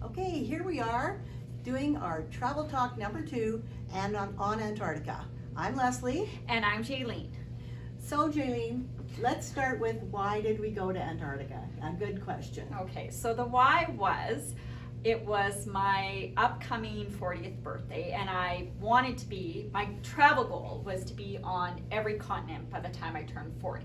Okay, here we are doing our travel talk number 2 and on Antarctica. I'm Lesley. And I'm Jalene. So Jalene, let's start with why did we go to Antarctica? A good question. Okay, so the why was, it was my upcoming 40th birthday and I wanted to be, my travel goal was to be on every continent by the time I turned 40.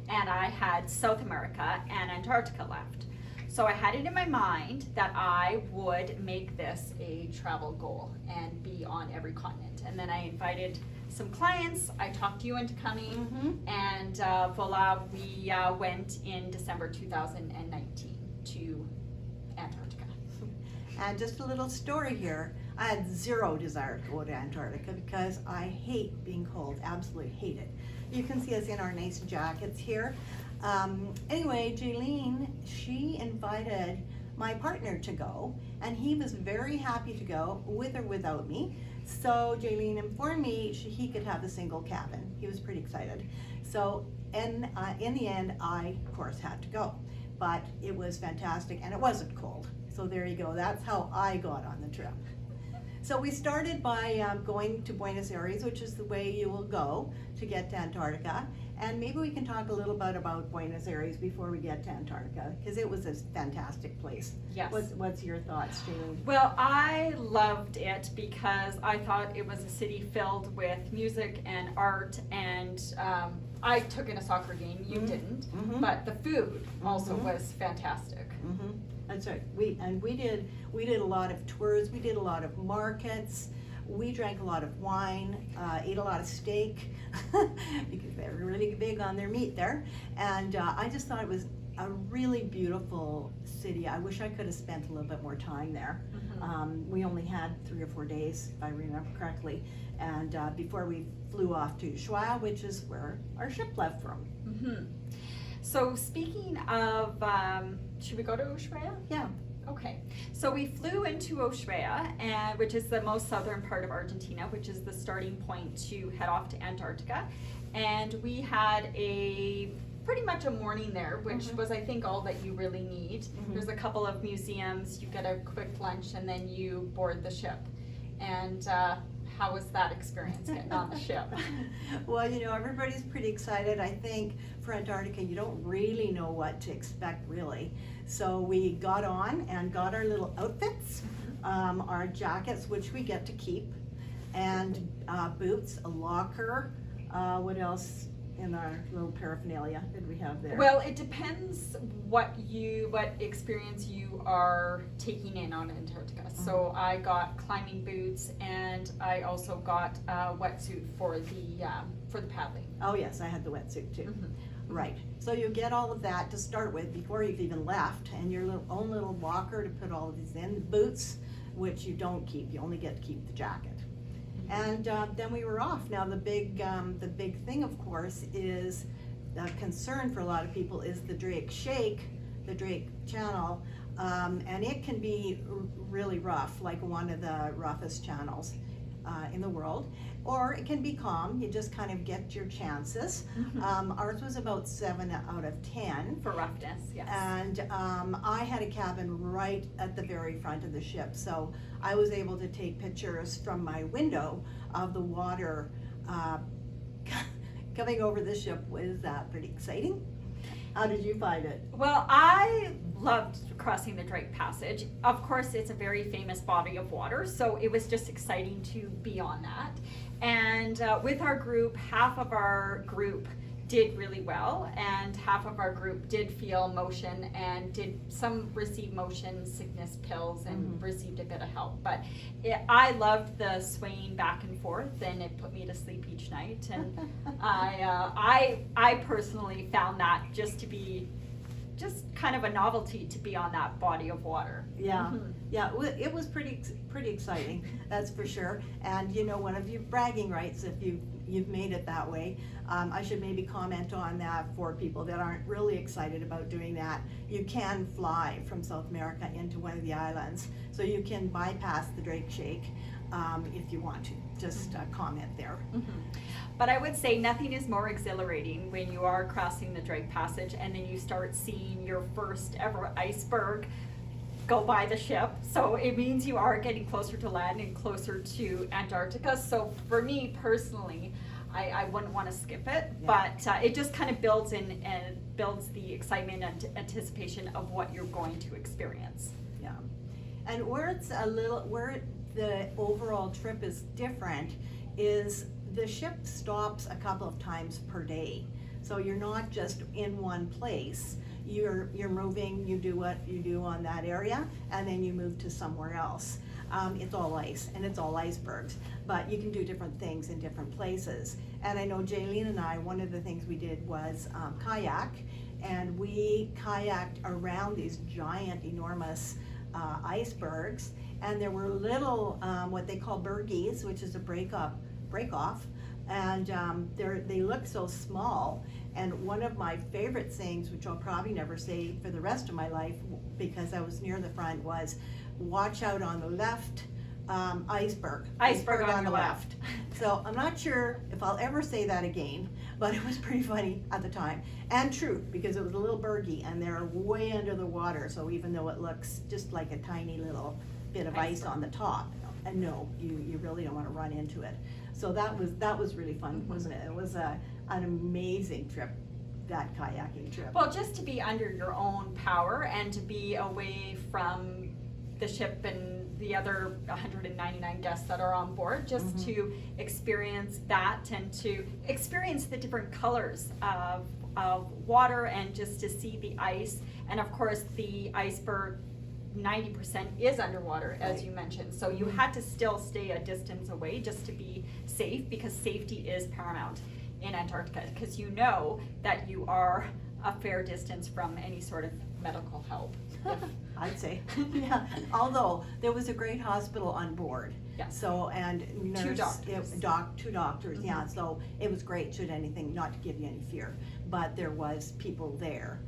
And I had South America and Antarctica left. So I had it in my mind that I would make this a travel goal and be on every continent. And then I invited some clients, I talked you into coming, and voila, we went in December 2019 to Antarctica. And just a little story here, I had zero desire to go to Antarctica because I hate being cold, absolutely hate it. You can see us in our nice jackets here. Anyway, Jalene, she invited my partner to go, and he was very happy to go, with or without me. So Jalene informed me he could have a single cabin. He was pretty excited. So in the end, I, of course, had to go. But it was fantastic, and it wasn't cold. So there you go. That's how I got on the trip. So we started by going to Buenos Aires, which is the way you will go to get to Antarctica. And maybe we can talk a little bit about Buenos Aires before we get to Antarctica, because it was a fantastic place. Yes. What's your thoughts, Jalene? Well, I loved it because I thought it was a city filled with music and art, and I took in a soccer game, you didn't, but the food also was fantastic. That's right. We did a lot of tours. We did a lot of markets. We drank a lot of wine, ate a lot of steak because they're really big on their meat there. And I just thought it was a really beautiful city. I wish I could have spent a little bit more time there. We only had 3 or 4 days, if I remember correctly, and before we flew off to Ushuaia, which is where our ship left from. So speaking of, should we go to Ushuaia? Yeah. Okay, so we flew into Ushuaia, which is the most southern part of Argentina, which is the starting point to head off to Antarctica. And we had pretty much a morning there, which was, I think, all that you really need. There's a couple of museums, you get a quick lunch, and then you board the ship. And how was that experience getting on the ship? Well, you know, everybody's pretty excited. I think for Antarctica, you don't really know what to expect, really. So we got on and got our little outfits, our jackets, which we get to keep, and boots, a locker. What else in our little paraphernalia did we have there? Well, it depends what experience you are taking in on Antarctica. So I got climbing boots, and I also got a wetsuit for the paddling. Oh yes, I had the wetsuit too. Right. So you get all of that to start with before you've even left, and your own little locker to put all of these in. Boots, which you don't keep, you only get to keep the jacket. And then we were off. Now the big thing, of course, is the concern for a lot of people is the Drake Shake, the Drake Channel, and it can be really rough, like one of the roughest channels in the world. Or it can be calm, you just kind of get your chances. Ours was about 7 out of 10. For roughness, yes. And I had a cabin right at the very front of the ship, so I was able to take pictures from my window of the water coming over the ship. Was that pretty exciting? How did you find it? Well, I loved crossing the Drake Passage. Of course, it's a very famous body of water, so it was just exciting to be on that. And with our group, half of our group did really well, and half of our group did feel motion and some received motion sickness pills and received a bit of help. But I loved the swaying back and forth, and it put me to sleep each night. And I personally found that just to be kind of a novelty to be on that body of water. Yeah, yeah, it was pretty exciting, that's for sure. And you know, one of your bragging rights, if you've made it that way. I should maybe comment on that for people that aren't really excited about doing that. You can fly from South America into one of the islands, so you can bypass the Drake Shake if you want to. Just comment there. But I would say nothing is more exhilarating when you are crossing the Drake Passage and then you start seeing your first ever iceberg go by the ship. So it means you are getting closer to land and closer to Antarctica. So for me personally, I wouldn't want to skip it, Yeah. but it just kind of builds in and builds the excitement and anticipation of what you're going to experience. Yeah. And where the overall trip is different is the ship stops a couple of times per day. So you're not just in one place. You're moving, you do what you do on that area, and then you move to somewhere else. It's all ice, and it's all icebergs, but you can do different things in different places. And I know Jalene and I, one of the things we did was kayak, and we kayaked around these giant, enormous icebergs, and there were little, what they call bergies, which is a break off, and they look so small. And one of my favorite sayings, which I'll probably never say for the rest of my life because I was near the front, was watch out on the left, iceberg On the your left. So I'm not sure if I'll ever say that again, but it was pretty funny at the time and true, because it was a little bergy and they're way under the water. So even though it looks just like a tiny little bit of ice on the top, and no, you really don't want to run into it. So that was really fun, wasn't it? It was an amazing trip, that kayaking trip. Well, just to be under your own power and to be away from the ship and the other 199 guests that are on board, just to experience that and to experience the different colors of water and just to see the ice. And of course, the iceberg 90% is underwater, as you mentioned. So you had to still stay a distance away just to be safe, because safety is paramount in Antarctica, because you know that you are a fair distance from any sort of medical help. I'd say, yeah. Although there was a great hospital on board. Yes. So, and nurse, Two doctors. Two doctors, yeah. So it was great, should anything, not to give you any fear, but there was people there.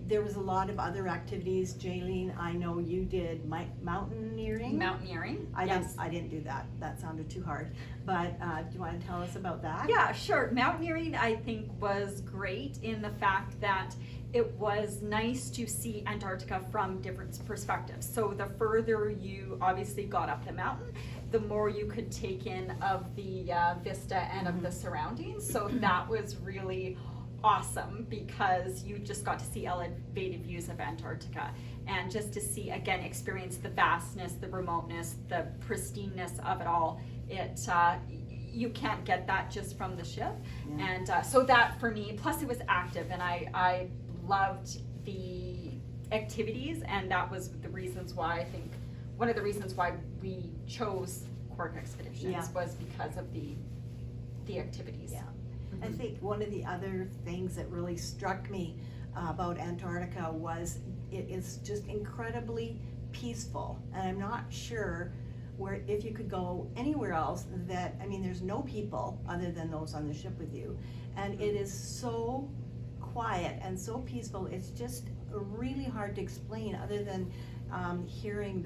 There was a lot of other activities. Jalene, I know you did mountaineering. Mountaineering, Yes. I didn't do that. That sounded too hard. But do you want to tell us about that? Yeah, sure. Mountaineering, I think, was great in the fact that it was nice to see Antarctica from different perspectives. So the further you obviously got up the mountain, the more you could take in of the vista and of the surroundings. So that was really awesome, because you just got to see elevated views of Antarctica, and just to see, again, experience the vastness, the remoteness, the pristineness of it all. You can't get that just from the ship. Yeah. And so that for me, plus it was active, and I loved the activities, and that was the reasons why, I think one of the reasons why we chose Quark Expeditions was because of the activities. Yeah. I think one of the other things that really struck me about Antarctica was it is just incredibly peaceful, and I'm not sure if you could go anywhere else that, I mean, there's no people other than those on the ship with you, and it is so quiet and so peaceful. It's just really hard to explain other than hearing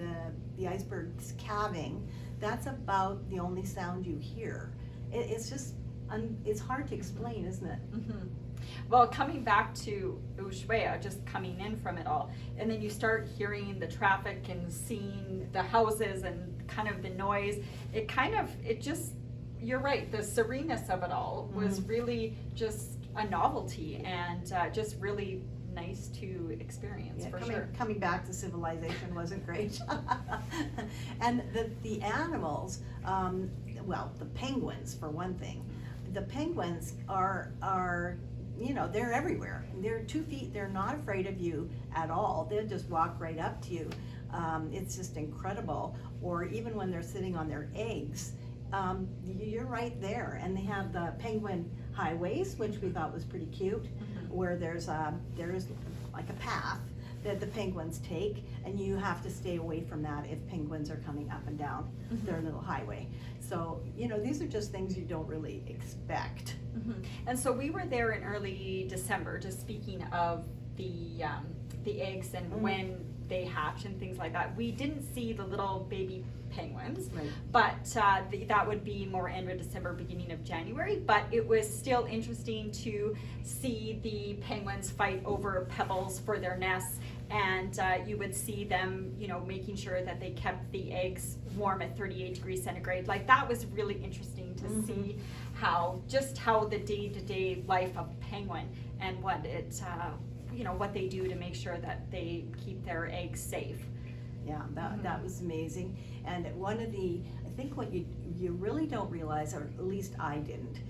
the icebergs calving. That's about the only sound you hear. It's just it's hard to explain, isn't it? Well, coming back to Ushuaia, just coming in from it all, and then you start hearing the traffic and seeing the houses and kind of the noise, you're right, the sereneness of it all was really just a novelty, and just really nice to experience, for sure. Coming back to civilization wasn't great. And the animals, well, the penguins for one thing. The penguins are they're everywhere. They're 2 feet, they're not afraid of you at all. They'll just walk right up to you. It's just incredible. Or even when they're sitting on their eggs, you're right there. And they have the penguin highways, which we thought was pretty cute, where there's like a path that the penguins take, and you have to stay away from that if penguins are coming up and down their little highway. So, these are just things you don't really expect. And so we were there in early December, just speaking of the eggs and when they hatch and things like that. We didn't see the little baby penguins, but that would be more end of December, beginning of January. But it was still interesting to see the penguins fight over pebbles for their nests, and you would see them, you know, making sure that they kept the eggs warm at 38 degrees centigrade. Like, that was really interesting to see how the day-to-day life of a penguin and what it, you know, what they do to make sure that they keep their eggs safe. Yeah, that was amazing. And one of the, I think what you really don't realize, or at least I didn't,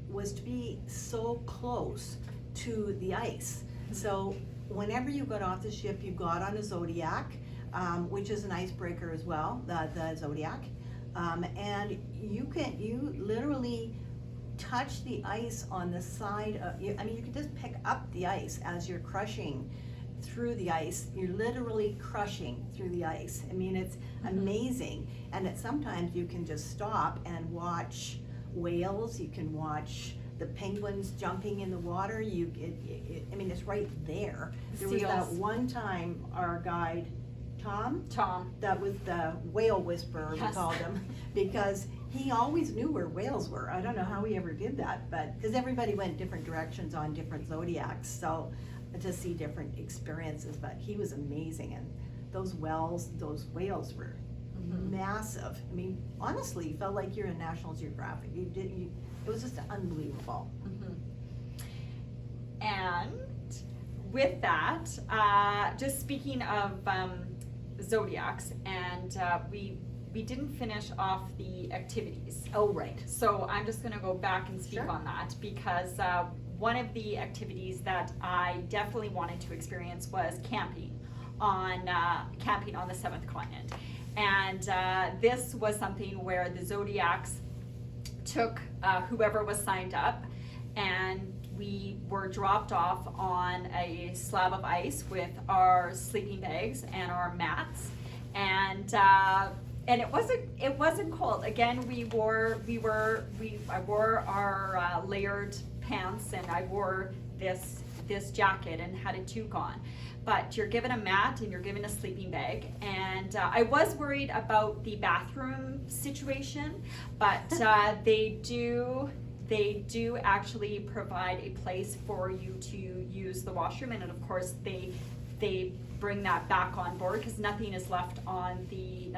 was to be so close to the ice. So whenever you got off the ship, you got on a Zodiac, which is an icebreaker as well, the Zodiac, and you literally touch the ice on the side of, I mean, you can just pick up the ice as you're crushing through the ice. You're literally crushing through the ice. I mean, it's amazing. And sometimes you can just stop and watch whales. You can watch the penguins jumping in the water. I mean, it's right there. There was that one time our guide, Tom, that was the whale whisperer, we called him, because he always knew where whales were. I don't know how he ever did that, but because everybody went different directions on different Zodiacs, so to see different experiences, but he was amazing. And those whales were massive. I mean, honestly, you felt like you're in National Geographic. It was just unbelievable. And with that, just speaking of Zodiacs, and we didn't finish off the activities. Oh, right. So I'm just gonna go back and speak on that, because one of the activities that I definitely wanted to experience was camping on the seventh continent. And this was something where the Zodiacs took whoever was signed up, and we were dropped off on a slab of ice with our sleeping bags and our mats, and it wasn't cold. Again, I wore our layered pants, and I wore this jacket and had a toque on. But you're given a mat and you're given a sleeping bag, and I was worried about the bathroom situation, but they do actually provide a place for you to use the washroom, and of course they bring that back on board, because nothing is left on the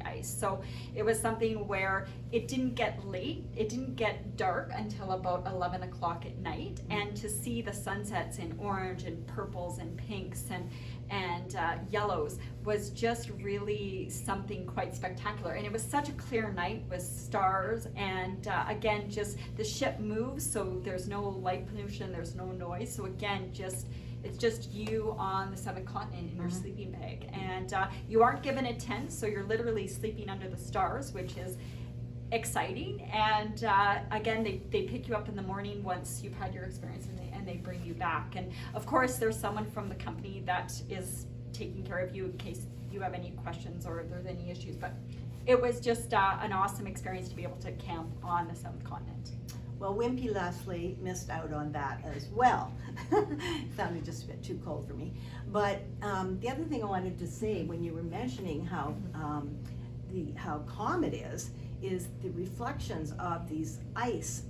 ice. So it was something where it didn't get late, it didn't get dark until about 11 o'clock at night, and to see the sunsets in orange and purples and pinks and yellows was just really something quite spectacular. And it was such a clear night with stars, and again, just the ship moves, so there's no light pollution, there's no noise. So again, it's just you on the seventh continent in your sleeping bag. And you aren't given a tent, so you're literally sleeping under the stars, which is exciting. And again, they pick you up in the morning once you've had your experience, and they bring you back. And of course, there's someone from the company that is taking care of you in case you have any questions or if there's any issues. But it was just an awesome experience to be able to camp on the seventh continent. Well, Wimpy Lesley missed out on that as well. It sounded just a bit too cold for me. But the other thing I wanted to say, when you were mentioning how calm it is the reflections of these ice.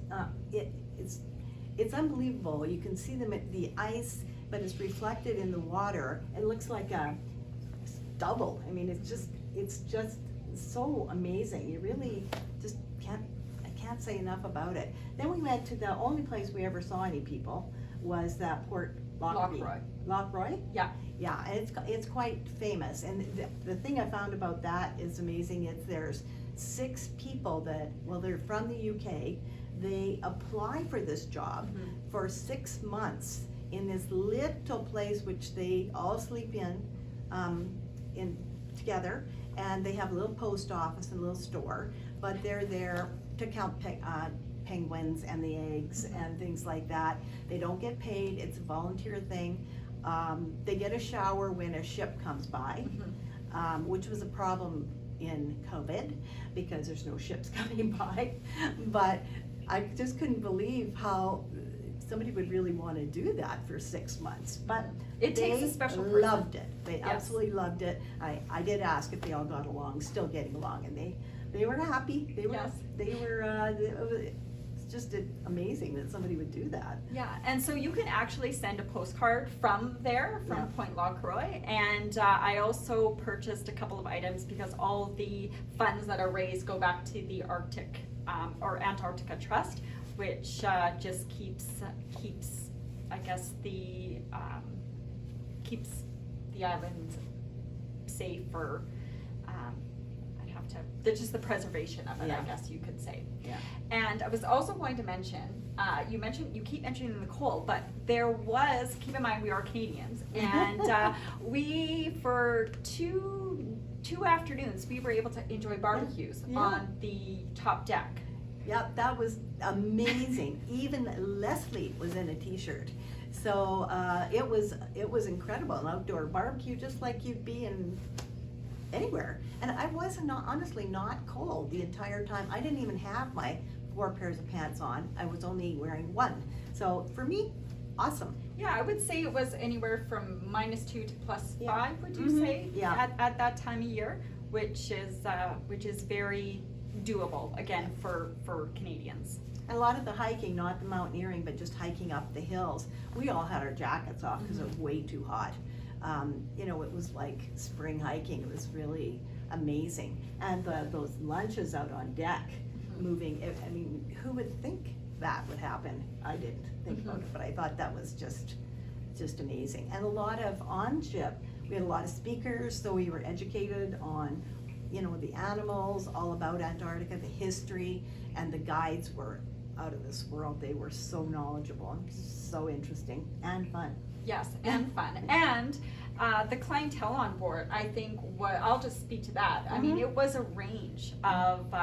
It's unbelievable. You can see them at the ice, but it's reflected in the water. It looks like a stubble. I mean, it's just so amazing. You really just can't say enough about it. Then we went to the only place we ever saw any people was that Port Lochroy. Lochroy? Yeah. Yeah, and it's quite famous. And the thing I found about that is amazing. There's 6 people they're from the UK. They apply for this job for 6 months in this little place which they all sleep in together, and they have a little post office and a little store, but they're there to count penguins and the eggs and things like that. They don't get paid. It's a volunteer thing. They get a shower when a ship comes by, which was a problem in COVID because there's no ships coming by. But I just couldn't believe how somebody would really want to do that for 6 months. But it takes a special person. Loved it. They absolutely loved it. I did ask if they all got along, still getting along, and they were happy. They were. It's just amazing that somebody would do that. Yeah, and so you can actually send a postcard from there, from Yeah. Point La Croix. And I also purchased a couple of items because all the funds that are raised go back to the Arctic or Antarctica Trust, which just keeps, I guess, keeps the island safe for, just the preservation of it, Yeah. I guess you could say. Yeah. And I was also going to mention, you keep mentioning the cold, but there was, keep in mind we are Canadians, and we, for two afternoons, we were able to enjoy barbecues Yeah. on the top deck. Yep, that was amazing. Even Lesley was in a t-shirt. So it was incredible, an outdoor barbecue, just like you'd be in anywhere. And I was honestly not cold the entire time. I didn't even have my 4 pairs of pants on. I was only wearing 1. So for me, awesome. Yeah, I would say it was anywhere from -2 to +5, Yeah. would you Mhm. say? Yeah. At that time of year, which is very doable, again, for Canadians. And a lot of the hiking, not the mountaineering, but just hiking up the hills, we all had our jackets off because it was way too hot. It was like spring hiking. It was really amazing. And those lunches out on deck, moving, I mean, who would think that would happen? I didn't think about it, but I thought that was just amazing. And a lot of on ship, we had a lot of speakers, so we were educated on, the animals, all about Antarctica, the history, and the guides were out of this world. They were so knowledgeable and so interesting and fun. Yes, and fun. And the clientele on board, I think, I'll just speak to that. I mean, Mhm. it was a range of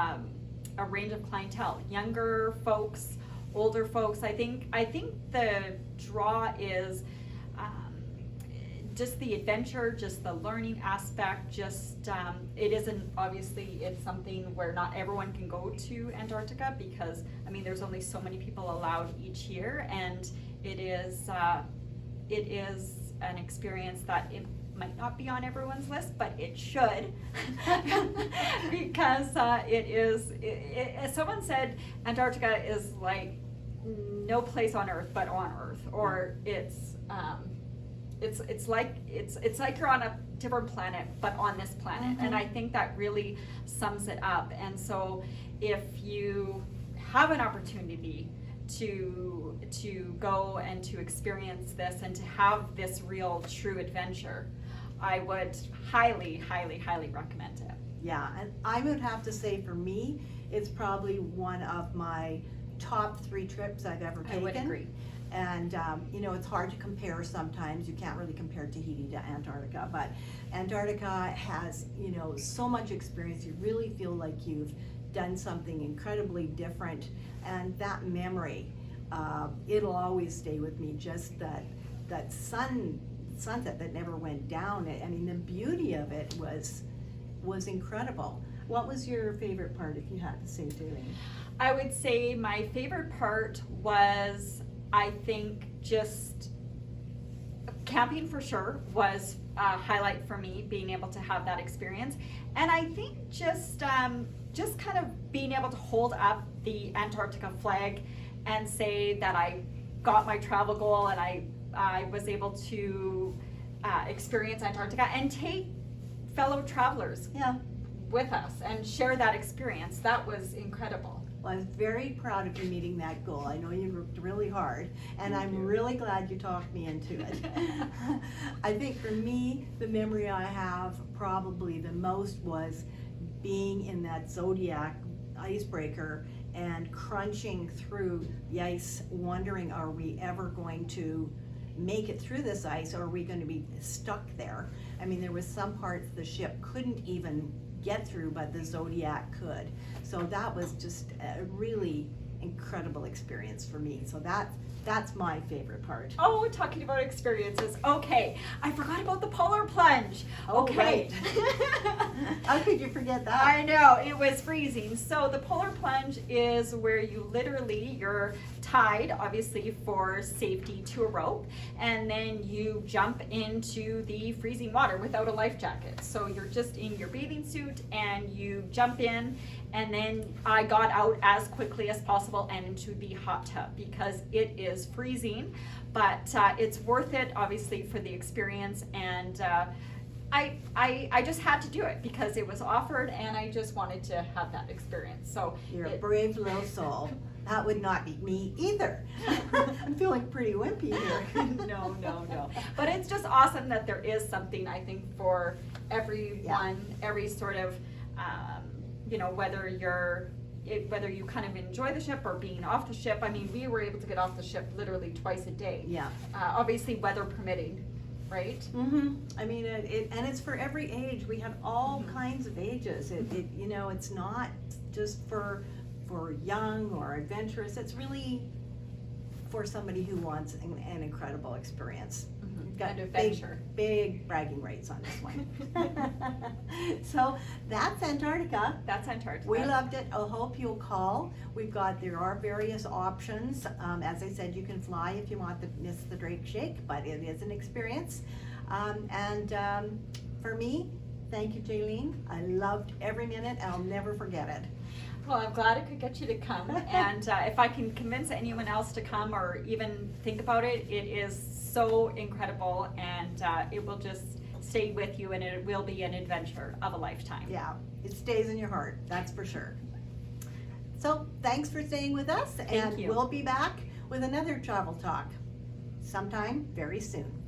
clientele, younger folks, older folks. I think the draw is just the adventure, just the learning aspect, it isn't, obviously, it's something where not everyone can go to Antarctica because, I mean, there's only so many people allowed each year, and it is an experience that it might not be on everyone's list, but it should, because as someone said, Antarctica is like no place on Earth but on Earth, or it's like you're on a different planet but on this planet, and I think that really sums it up. And so if you have an opportunity to go and to experience this and to have this real true adventure, I would highly, highly, highly recommend it. Yeah, and I would have to say for me, it's probably one of my top 3 trips I've ever taken. I would agree. And, it's hard to compare sometimes. You can't really compare Tahiti to Antarctica, but Antarctica has, so much experience. You really feel like you've done something incredibly different. And that memory, it'll always stay with me. Just that sunset that never went down. I mean, the beauty of it was incredible. What was your favorite part, if you had to say, Jalene? I would say my favorite part was, I think, just camping for sure was a highlight for me, being able to have that experience. And I think just kind of being able to hold up the Antarctica flag and say that I got my travel goal and I was able to experience Antarctica and take fellow travelers with us and share that experience. That was incredible. Well, I was very proud of you meeting that goal. I know you worked really hard, and I'm really glad you talked me into it. I think for me, the memory I have probably the most was being in that Zodiac icebreaker and crunching through the ice, wondering, are we ever going to make it through this ice, or are we going to be stuck there? I mean, there was some parts the ship couldn't even get through, but the Zodiac could. So that was just a really incredible experience for me. So That's my favorite part. Oh, talking about experiences. Okay, I forgot about the polar plunge. Oh, Okay. How could you forget that? I know, it was freezing. So the polar plunge is where you literally, you're tied, obviously for safety, to a rope, and then you jump into the freezing water without a life jacket. So you're just in your bathing suit and you jump in, and then I got out as quickly as possible and into the hot tub because it is freezing, but it's worth it obviously for the experience, and I just had to do it because it was offered and I just wanted to have that experience. So You're a brave little soul. That would not be me either. I'm feeling pretty wimpy here. No. But it's just awesome that there is something, I think, for everyone, every sort of, whether you kind of enjoy the ship or being off the ship. I mean, we were able to get off the ship literally twice a day. Yeah. Obviously, weather permitting, right? Mm-hmm. I mean, and it's for every age. We have all kinds of ages. It's not just for young or adventurous. It's really for somebody who wants an incredible experience. We've got And adventure. Big bragging rights on this one. So that's Antarctica. That's Antarctica. We loved it. I hope you'll call. There are various options. As I said, you can fly if you want to miss the Drake Shake, but it is an experience. For me, thank you, Jalene. I loved every minute. I'll never forget it. Well, I'm glad I could get you to come, and if I can convince anyone else to come or even think about it, it is so incredible, and it will just stay with you, and it will be an adventure of a lifetime. Yeah, it stays in your heart, that's for sure. So thanks for staying with us, and you. we'll be back with another travel talk sometime very soon.